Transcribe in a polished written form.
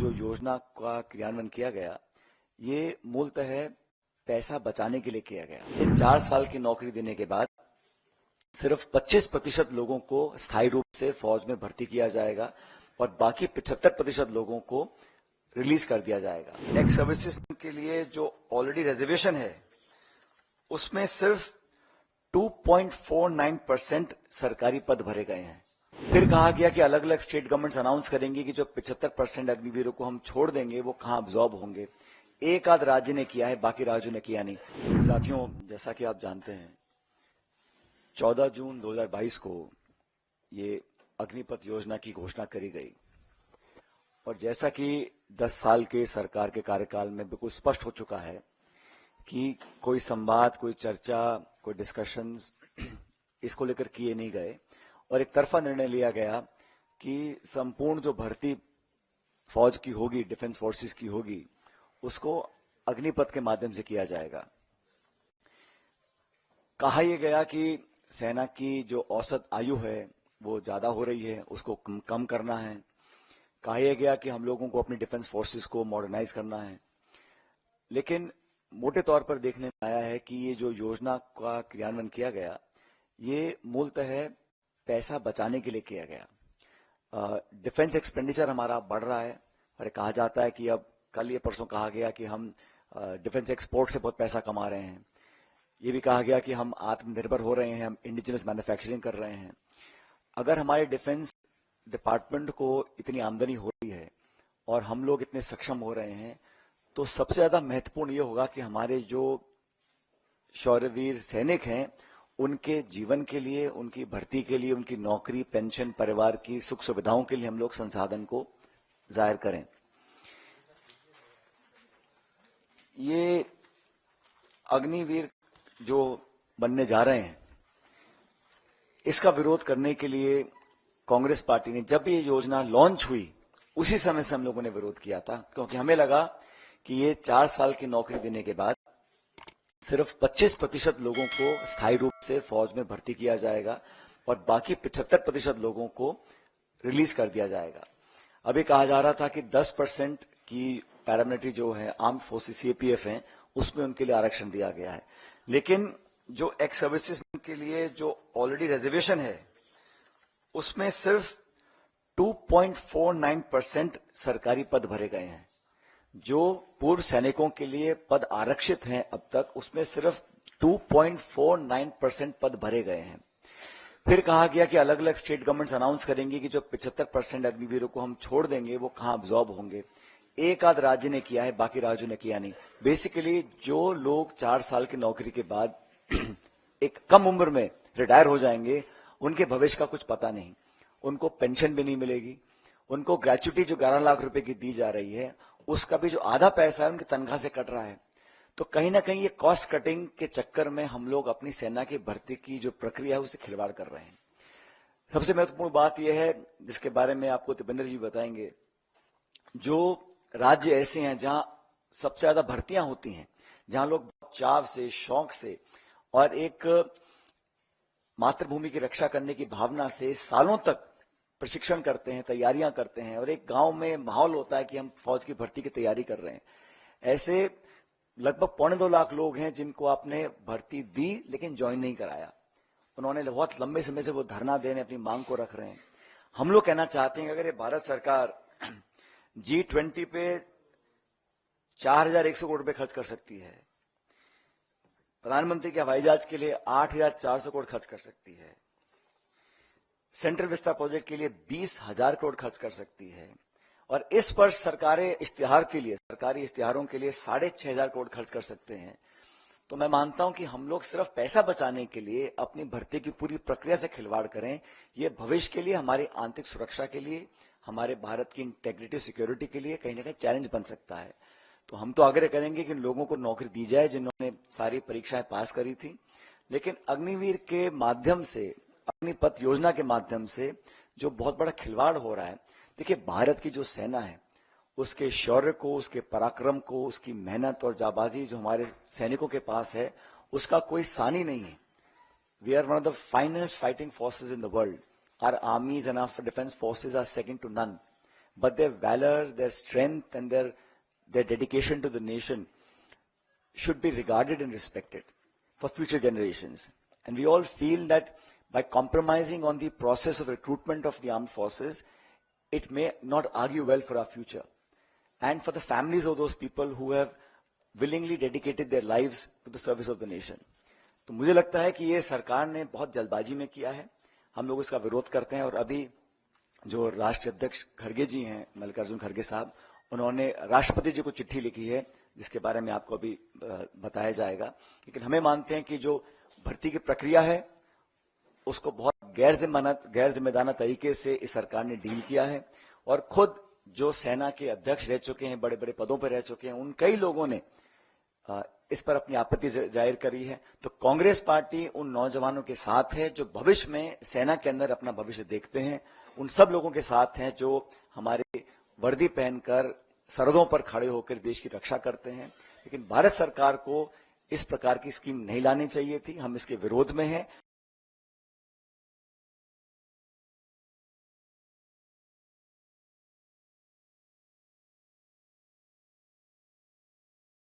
जो योजना का क्रियान्वयन किया गया, ये मूलतः पैसा बचाने के लिए किया गया। इन 4 साल की नौकरी देने के बाद सिर्फ 25% लोगों को स्थायी रूप से फौज में भर्ती किया जाएगा और बाकी 75% लोगों को रिलीज कर दिया जाएगा। एक्स सर्विसेज के लिए जो ऑलरेडी रिजर्वेशन है, उसमें सिर्फ 2.49% सरकारी पद भरे गए हैं। फिर कहा गया कि अलग अलग स्टेट गवर्नमेंट्स अनाउंस करेंगे कि जो 75% अग्निवीरों को हम छोड़ देंगे वो कहां अब्जॉर्ब होंगे। एक आध राज्य ने किया है, बाकी राज्यों ने किया नहीं। साथियों, जैसा कि आप जानते हैं, 14 जून 2022 को ये अग्निपथ योजना की घोषणा करी गई और जैसा कि 10 साल के सरकार के कार्यकाल में बिल्कुल स्पष्ट हो चुका है कि कोई संवाद, कोई चर्चा, कोई डिस्कशंस इसको लेकर किए नहीं गए और एक तरफा निर्णय लिया गया कि संपूर्ण जो भर्ती फौज की होगी, डिफेंस फोर्सेस की होगी, उसको अग्निपथ के माध्यम से किया जाएगा। कहा यह गया कि सेना की जो औसत आयु है वो ज्यादा हो रही है, उसको कम करना है। कहा यह गया कि हम लोगों को अपनी डिफेंस फोर्सेस को मॉडर्नाइज करना है। लेकिन मोटे तौर पर देखने में आया है कि ये जो योजना का क्रियान्वयन किया गया, ये मूलतः पैसा बचाने के लिए किया गया। डिफेंस एक्सपेंडिचर हमारा बढ़ रहा है और कहा जाता है कि अब कल ये परसों कहा गया कि हम डिफेंस एक्सपोर्ट से बहुत पैसा कमा रहे हैं। ये भी कहा गया कि हम आत्मनिर्भर हो रहे हैं, हम इंडिजिनस मैन्युफैक्चरिंग कर रहे हैं। अगर हमारे डिफेंस डिपार्टमेंट को इतनी आमदनी हो रही है और हम लोग इतने सक्षम हो रहे हैं, तो सबसे ज्यादा महत्वपूर्ण ये होगा कि हमारे जो शौर्यवीर सैनिक हैं, उनके जीवन के लिए, उनकी भर्ती के लिए, उनकी नौकरी, पेंशन, परिवार की सुख सुविधाओं के लिए हम लोग संसाधन को जाहिर करें। ये अग्निवीर जो बनने जा रहे हैं, इसका विरोध करने के लिए कांग्रेस पार्टी ने, जब ये योजना लॉन्च हुई उसी समय से हम लोगों ने विरोध किया था, क्योंकि हमें लगा कि ये 4 साल की नौकरी देने के बाद सिर्फ 25% लोगों को स्थायी रूप से फौज में भर्ती किया जाएगा और बाकी 75% लोगों को रिलीज कर दिया जाएगा। अभी कहा जा रहा था कि 10% की पैरामिलिट्री जो है, आर्म्ड फोर्सेस सीएपीएफ हैं, उसमें उनके लिए आरक्षण दिया गया है। लेकिन जो एक्स सर्विसेज के लिए जो ऑलरेडी रिजर्वेशन है, उसमें सिर्फ 2.49% सरकारी पद भरे गए हैं। जो पूर्व सैनिकों के लिए पद आरक्षित हैं अब तक, उसमें सिर्फ 2.49% पद भरे गए हैं। फिर कहा गया कि अलग अलग स्टेट गवर्नमेंट्स अनाउंस करेंगे कि जो 75% अग्निवीरों को हम छोड़ देंगे वो कहां अब्जॉर्ब होंगे। एक आध राज्य ने किया है, बाकी राज्यों ने किया नहीं। बेसिकली जो लोग 4 साल की नौकरी के बाद एक कम उम्र में रिटायर हो जाएंगे, उनके भविष्य का कुछ पता नहीं, उनको पेंशन भी नहीं मिलेगी, उनको ग्रेच्युटी जो 11 लाख रुपए की दी जा रही है, उसका भी जो आधा पैसा है उनकी तनख्वाह से कट रहा है। तो कहीं ना कहीं ये कॉस्ट कटिंग के चक्कर में हम लोग अपनी सेना की भर्ती की जो प्रक्रिया है उससे खिलवाड़ कर रहे हैं। सबसे महत्वपूर्ण बात यह है, जिसके बारे में आपको दीपेंद्र जी बताएंगे, जो राज्य ऐसे हैं जहां सबसे ज्यादा भर्तियां होती हैं, जहां लोग चाव से, शौक से और एक मातृभूमि की रक्षा करने की भावना से सालों तक प्रशिक्षण करते हैं, तैयारियां करते हैं और एक गांव में माहौल होता है कि हम फौज की भर्ती की तैयारी कर रहे हैं। ऐसे लगभग 2.25 लाख लोग हैं जिनको आपने भर्ती दी लेकिन ज्वाइन नहीं कराया। उन्होंने बहुत लंबे समय से वो धरना देने, अपनी मांग को रख रहे हैं। हम लोग कहना चाहते हैं कि अगर ये भारत सरकार G20 पे 4100 करोड़ रुपए खर्च कर सकती है, प्रधानमंत्री के हवाई जहाज के लिए 8400 करोड़ खर्च कर सकती है, सेंट्रल विस्ता प्रोजेक्ट के लिए 20,000 करोड़ खर्च कर सकती है और इस वर्ष सरकारी इश्तिहारों के लिए 6,500 करोड़ खर्च कर सकते हैं, तो मैं मानता हूं कि हम लोग सिर्फ पैसा बचाने के लिए अपनी भर्ती की पूरी प्रक्रिया से खिलवाड़ करें। ये भविष्य के लिए, हमारी आंतरिक सुरक्षा के लिए, हमारे भारत की इंटेग्रिटी, सिक्योरिटी के लिए कहीं ना कहीं चैलेंज बन सकता है। तो हम तो आग्रह करेंगे कि लोगों को नौकरी दी जाए जिन्होंने सारी परीक्षाएं पास करी थी, लेकिन अग्निवीर के माध्यम से, अग्निपथ योजना के माध्यम से जो बहुत बड़ा खिलवाड़ हो रहा है, देखिए भारत की जो सेना है, उसके शौर्य को, उसके पराक्रम को, उसकी मेहनत और जाबाजी जो हमारे सैनिकों के पास है, उसका कोई सानी नहीं है। We are one of the finest fighting forces in the world. Our armies and our defense forces are second to none. but their valor, their strength, and their dedication to the nation should be regarded and respected for future generations. And we all feel that by compromising on the process of recruitment of the armed forces, it may not argue well for our future and for the families of those people who have willingly dedicated their lives to the service of the nation. तो मुझे लगता है कि ये सरकार ने बहुत जल्दबाजी में किया है, हम लोग इसका विरोध करते हैं। और अभी जो राष्ट्रीय अध्यक्ष खड़गे जी हैं, मल्लिकार्जुन खड़गे साहब, उन्होंने राष्ट्रपति जी को चिट्ठी लिखी है जिसके बारे में आपको अभी बताया जाएगा। लेकिन हमें मानते हैं कि जो भर्ती की प्रक्रिया है उसको बहुत गैर जिम्मेदाराना तरीके से इस सरकार ने डील किया है। और खुद जो सेना के अध्यक्ष रह चुके हैं, बड़े बड़े पदों पर रह चुके हैं, उन कई लोगों ने इस पर अपनी आपत्ति जाहिर करी है। तो कांग्रेस पार्टी उन नौजवानों के साथ है जो भविष्य में सेना के अंदर अपना भविष्य देखते हैं, उन सब लोगों के साथ हैं जो हमारे वर्दी पहनकर सरहदों पर खड़े होकर देश की रक्षा करते हैं। लेकिन भारत सरकार को इस प्रकार की स्कीम नहीं लानी चाहिए थी, हम इसके विरोध में हैं।